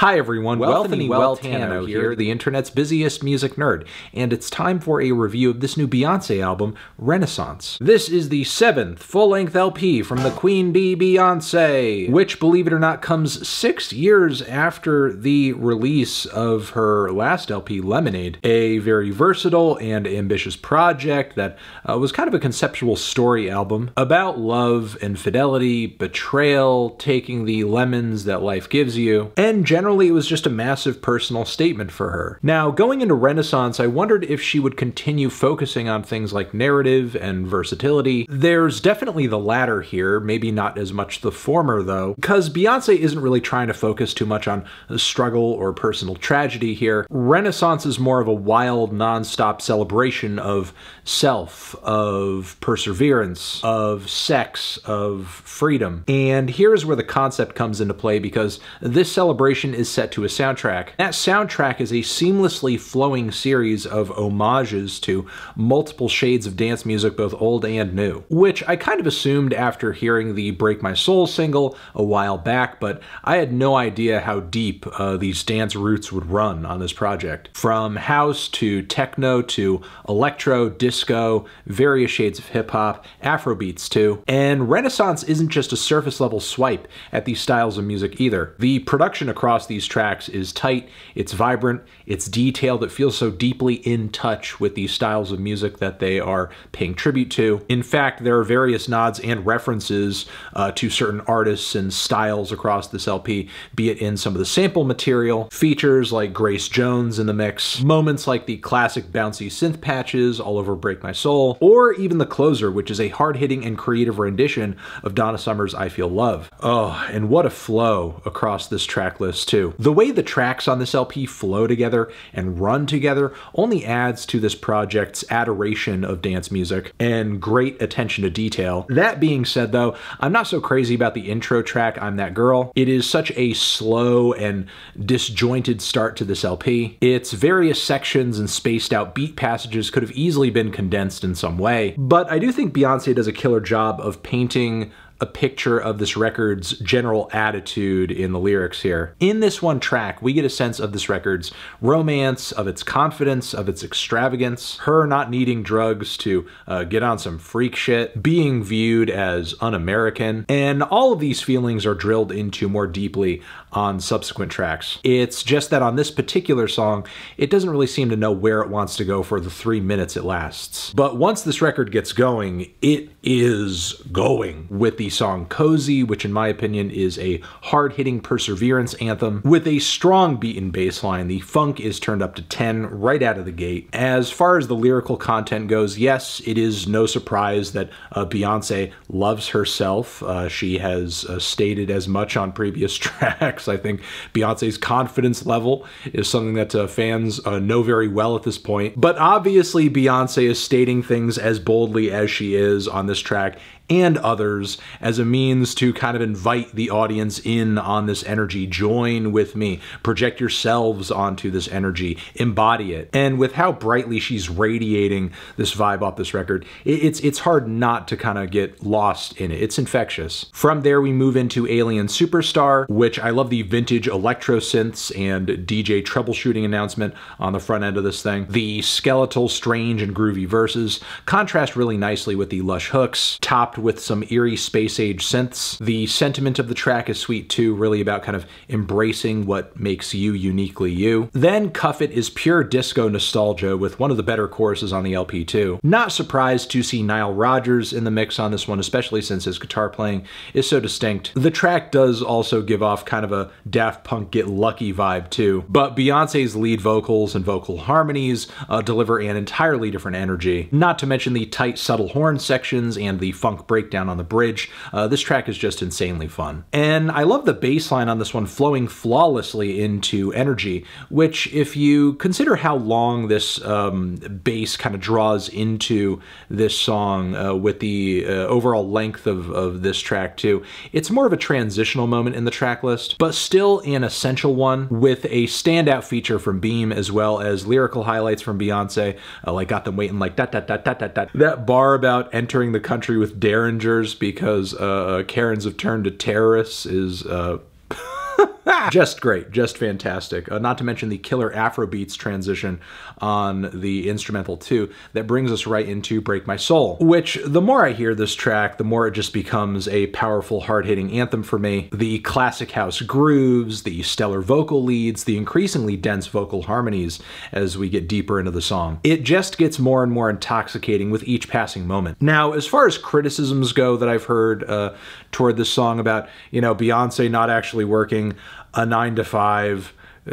Hi everyone, Wealthany Weltano here, the internet's busiest music nerd, and it's time for a review of this new Beyoncé album, Renaissance. This is the 7th full-length LP from the Queen Bee Beyoncé, which, believe it or not, comes 6 years after the release of her last LP, Lemonade, a very versatile and ambitious project that was kind of a conceptual story album about love, infidelity, betrayal, taking the lemons that life gives you, and generally it was just a massive personal statement for her. Now, going into Renaissance, I wondered if she would continue focusing on things like narrative and versatility. There's definitely the latter here, maybe not as much the former though, because Beyoncé isn't really trying to focus too much on struggle or personal tragedy here. Renaissance is more of a wild, non-stop celebration of self, of perseverance, of sex, of freedom. And here's where the concept comes into play, because this celebration is set to a soundtrack. That soundtrack is a seamlessly flowing series of homages to multiple shades of dance music, both old and new, which I kind of assumed after hearing the Break My Soul single a while back, but I had no idea how deep these dance roots would run on this project. From house to techno to electro, disco, various shades of hip-hop, Afrobeats too. And Renaissance isn't just a surface level swipe at these styles of music either. The production across these tracks is tight, it's vibrant, it's detailed, it feels so deeply in touch with these styles of music that they are paying tribute to. In fact, there are various nods and references to certain artists and styles across this LP, be it in some of the sample material, features like Grace Jones in the mix, moments like the classic bouncy synth patches all over Break My Soul, or even the closer, which is a hard-hitting and creative rendition of Donna Summer's I Feel Love. Oh, and what a flow across this track list too. The way the tracks on this LP flow together and run together only adds to this project's adoration of dance music and great attention to detail. That being said though, I'm not so crazy about the intro track, I'm That Girl. It is such a slow and disjointed start to this LP. Its various sections and spaced out beat passages could have easily been condensed in some way, but I do think Beyoncé does a killer job of painting a picture of this record's general attitude in the lyrics here. In this one track, we get a sense of this record's romance, of its confidence, of its extravagance, her not needing drugs to get on some freak shit, being viewed as un-American, and all of these feelings are drilled into more deeply on subsequent tracks. It's just that on this particular song, it doesn't really seem to know where it wants to go for the 3 minutes it lasts. But once this record gets going, it is going, with the song Cozy, which in my opinion is a hard-hitting perseverance anthem. With a strong beat and bass line, the funk is turned up to 10 right out of the gate. As far as the lyrical content goes, yes, it is no surprise that Beyoncé loves herself. She has stated as much on previous tracks. I think Beyoncé's confidence level is something that fans know very well at this point. But obviously Beyoncé is stating things as boldly as she is on this track and others as a means to kind of invite the audience in on this energy. Join with me, project yourselves onto this energy, embody it. And with how brightly she's radiating this vibe off this record, it's hard not to kind of get lost in it. It's infectious. From there we move into Alien Superstar, which I love the vintage electro synths and DJ troubleshooting announcement on the front end of this thing. The skeletal, strange, and groovy verses contrast really nicely with the lush hooks, topped with some eerie space-age synths. The sentiment of the track is sweet too, really about kind of embracing what makes you uniquely you. Then Cuff It is pure disco nostalgia with one of the better choruses on the LP too. Not surprised to see Nile Rodgers in the mix on this one, especially since his guitar playing is so distinct. The track does also give off kind of a Daft Punk Get Lucky vibe too, but Beyoncé's lead vocals and vocal harmonies deliver an entirely different energy. Not to mention the tight, subtle horn sections and the funk breakdown on the bridge. This track is just insanely fun. And I love the bass line on this one flowing flawlessly into energy, which if you consider how long this bass kind of draws into this song with the overall length of this track too, it's more of a transitional moment in the track list, but still an essential one with a standout feature from Beam as well as lyrical highlights from Beyoncé, like Got Them Waiting like da-da-da-da-da-da. That bar about entering the country with Derringers because Karens have turned to terrorists is Just great, just fantastic. Not to mention the killer Afrobeats transition on the instrumental too, that brings us right into Break My Soul, which the more I hear this track, the more it just becomes a powerful, hard-hitting anthem for me. The classic house grooves, the stellar vocal leads, the increasingly dense vocal harmonies as we get deeper into the song. It just gets more and more intoxicating with each passing moment. Now, as far as criticisms go that I've heard toward this song about, you know, Beyonce not actually working a 9-to-5,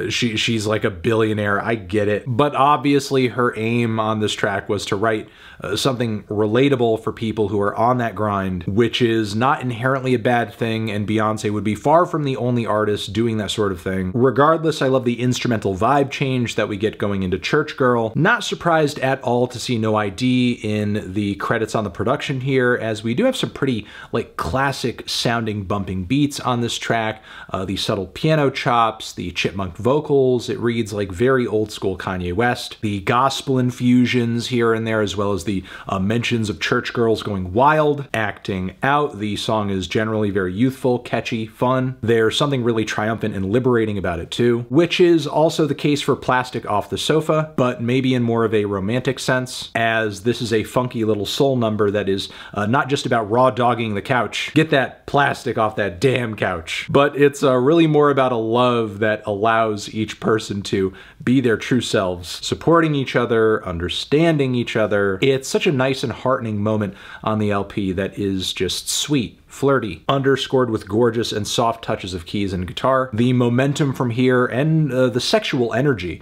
she's like a billionaire, I get it. But obviously her aim on this track was to write something relatable for people who are on that grind, which is not inherently a bad thing, and Beyonce would be far from the only artist doing that sort of thing. Regardless, I love the instrumental vibe change that we get going into Church Girl. Not surprised at all to see No ID in the credits on the production here, as we do have some pretty like classic sounding bumping beats on this track. The subtle piano chops, the chipmunk vocals, it reads like very old school Kanye West. The gospel infusions here and there, as well as the mentions of church girls going wild, acting out. The song is generally very youthful, catchy, fun. There's something really triumphant and liberating about it too, which is also the case for Plastic Off the Sofa, but maybe in more of a romantic sense, as this is a funky little soul number that is not just about raw dogging the couch, get that plastic off that damn couch, but it's really more about a love that allows each person to be their true selves, supporting each other, understanding each other. It's such a nice and heartening moment on the LP that is just sweet, flirty, underscored with gorgeous and soft touches of keys and guitar. The momentum from here and the sexual energy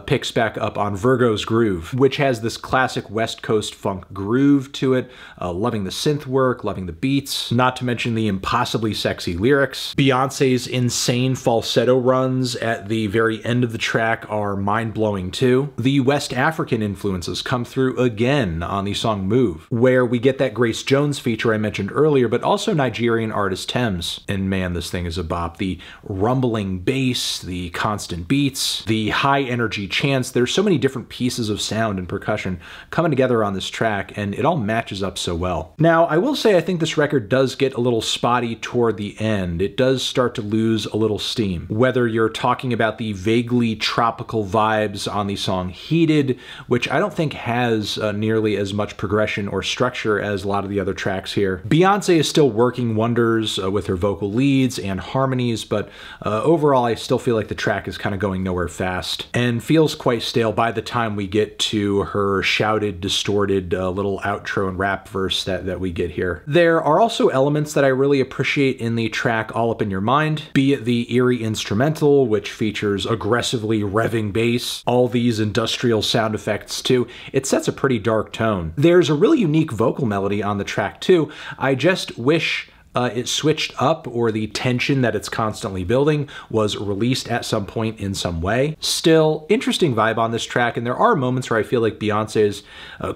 picks back up on Virgo's Groove, which has this classic West Coast funk groove to it. Loving the synth work, loving the beats, not to mention the impossibly sexy lyrics. Beyonce's insane falsetto runs at the very end of the track are mind-blowing too. The West African influences come through again on the song Move, where we get that Grace Jones feature I mentioned earlier, but also Nigerian artist Tems. And man, this thing is a bop. The rumbling bass, the constant beats, the high energy chants, there's so many different pieces of sound and percussion coming together on this track, and it all matches up so well. Now, I will say I think this record does get a little spotty toward the end. It does start to lose a little steam. Whether you're talking about the vaguely tropical vibes on the song Heated, which I don't think has nearly as much progression or structure as a lot of the other tracks here. Beyonce is still working wonders with her vocal leads and harmonies, but overall I still feel like the track is kind of going nowhere fast and feels quite stale by the time we get to her shouted, distorted little outro and rap verse that we get here. There are also elements that I really appreciate in the track All Up in Your Mind, be it the eerie instrumental, which features aggressively revving bass, all these industrial sound effects too. It sets a pretty dark tone. There's a really unique vocal melody on the track too. I just wish it switched up, or the tension that it's constantly building was released at some point in some way. Still, interesting vibe on this track, and there are moments where I feel like Beyonce's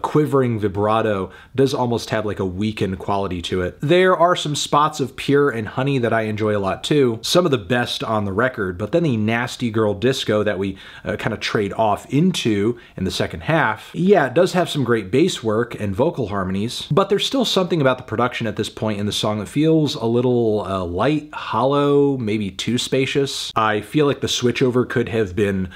quivering vibrato does almost have like a weakened quality to it. There are some spots of Pure and Honey that I enjoy a lot too, some of the best on the record, but then the Nasty Girl Disco that we kind of trade off into in the second half, yeah, it does have some great bass work and vocal harmonies, but there's still something about the production at this point in the song that feels a little light, hollow, maybe too spacious. I feel like the switchover could have been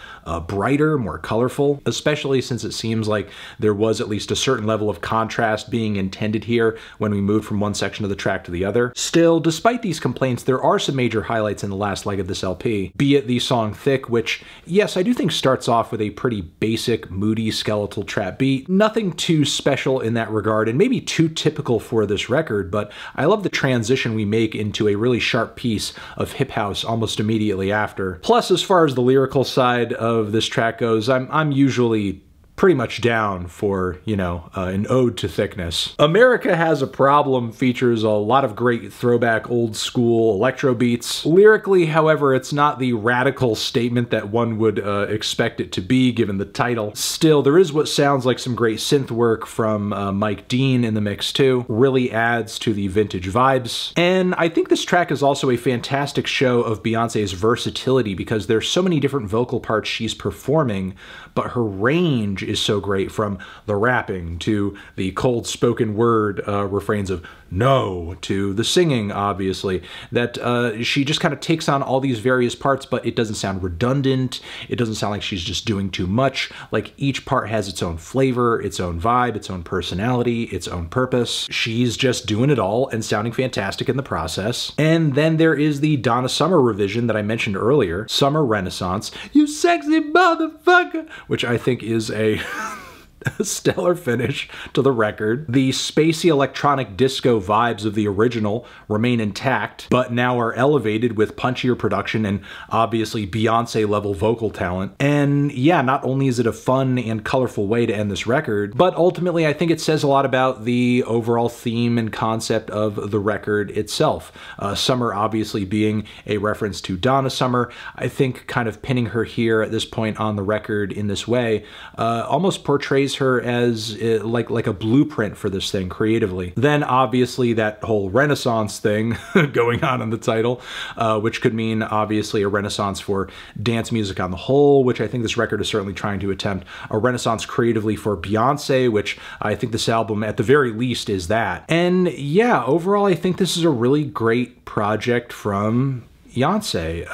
brighter, more colorful, especially since it seems like there was at least a certain level of contrast being intended here when we moved from one section of the track to the other. Still, despite these complaints, there are some major highlights in the last leg of this LP, be it the song Thick, which, yes, I do think starts off with a pretty basic, moody, skeletal trap beat. Nothing too special in that regard, and maybe too typical for this record, but I love the transition we make into a really sharp piece of hip house almost immediately after. Plus, as far as the lyrical side of this track goes, I'm usually pretty much down for, you know, an ode to thickness. America Has a Problem features a lot of great throwback old school electro beats. Lyrically, however, it's not the radical statement that one would expect it to be given the title. Still, there is what sounds like some great synth work from Mike Dean in the mix too. Really adds to the vintage vibes. And I think this track is also a fantastic show of Beyonce's versatility, because there's so many different vocal parts she's performing, but her range is so great, from the rapping to the cold spoken word refrains of no, to the singing, obviously, that she just kind of takes on all these various parts, but it doesn't sound redundant. It doesn't sound like she's just doing too much. Like, each part has its own flavor, its own vibe, its own personality, its own purpose. She's just doing it all and sounding fantastic in the process. And then there is the Donna Summer revision that I mentioned earlier, Summer Renaissance, you sexy motherfucker, which I think is a stellar finish to the record. The spacey electronic disco vibes of the original remain intact, but now are elevated with punchier production and obviously Beyonce level vocal talent. And yeah, not only is it a fun and colorful way to end this record, but ultimately I think it says a lot about the overall theme and concept of the record itself. Summer obviously being a reference to Donna Summer. I think kind of pinning her here at this point on the record in this way almost portrays her as like a blueprint for this thing creatively. Then obviously that whole Renaissance thing going on in the title, which could mean obviously a renaissance for dance music on the whole, which I think this record is certainly trying to attempt. A renaissance creatively for Beyonce, which I think this album at the very least is that. And yeah, overall I think this is a really great project from Beyonce.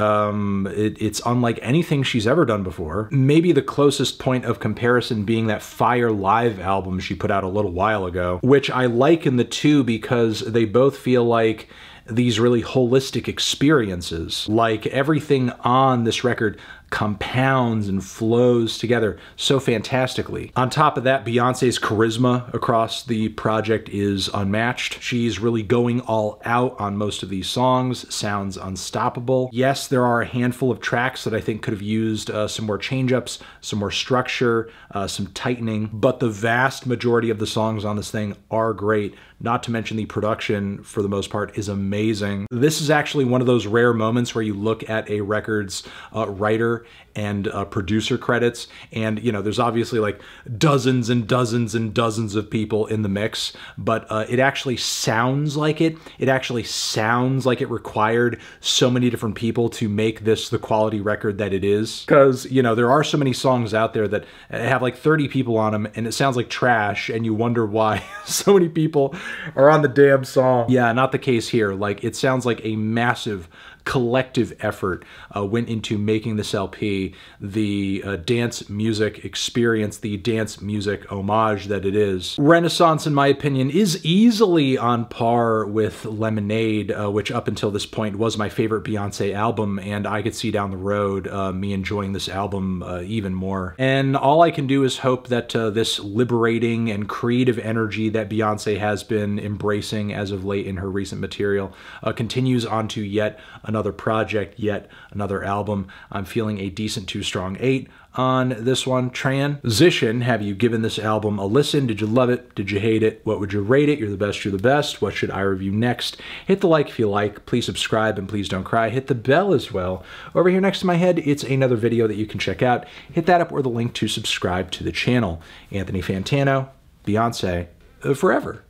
It's unlike anything she's ever done before. Maybe the closest point of comparison being that Fire Live album she put out a little while ago, which I liken the two because they both feel like these really holistic experiences. Like, everything on this record compounds and flows together so fantastically. On top of that, Beyonce's charisma across the project is unmatched. She's really going all out on most of these songs, sounds unstoppable. Yes, there are a handful of tracks that I think could have used some more change-ups, some more structure, some tightening, but the vast majority of the songs on this thing are great. Not to mention the production, for the most part, is amazing. This is actually one of those rare moments where you look at a record's writer and producer credits, and you know, there's obviously like dozens and dozens and dozens of people in the mix, but it actually sounds like it. It actually sounds like it required so many different people to make this the quality record that it is. Because, you know, there are so many songs out there that have like 30 people on them and it sounds like trash, and you wonder why so many people are on the damn song. Yeah, not the case here. Like, it sounds like a massive collective effort went into making this LP the dance music experience, the dance music homage that it is. Renaissance, in my opinion, is easily on par with Lemonade, which up until this point was my favorite Beyonce album, and I could see down the road me enjoying this album even more. And all I can do is hope that this liberating and creative energy that Beyonce has been embracing as of late in her recent material continues onto yet another project, yet another album. I'm feeling a decent 2 strong 8 on this one. Transition, have you given this album a listen? Did you love it? Did you hate it? What would you rate it? You're the best, you're the best. What should I review next? Hit the like if you like. Please subscribe, and please don't cry. Hit the bell as well. Over here next to my head, it's another video that you can check out. Hit that up or the link to subscribe to the channel. Anthony Fantano, Beyonce, forever.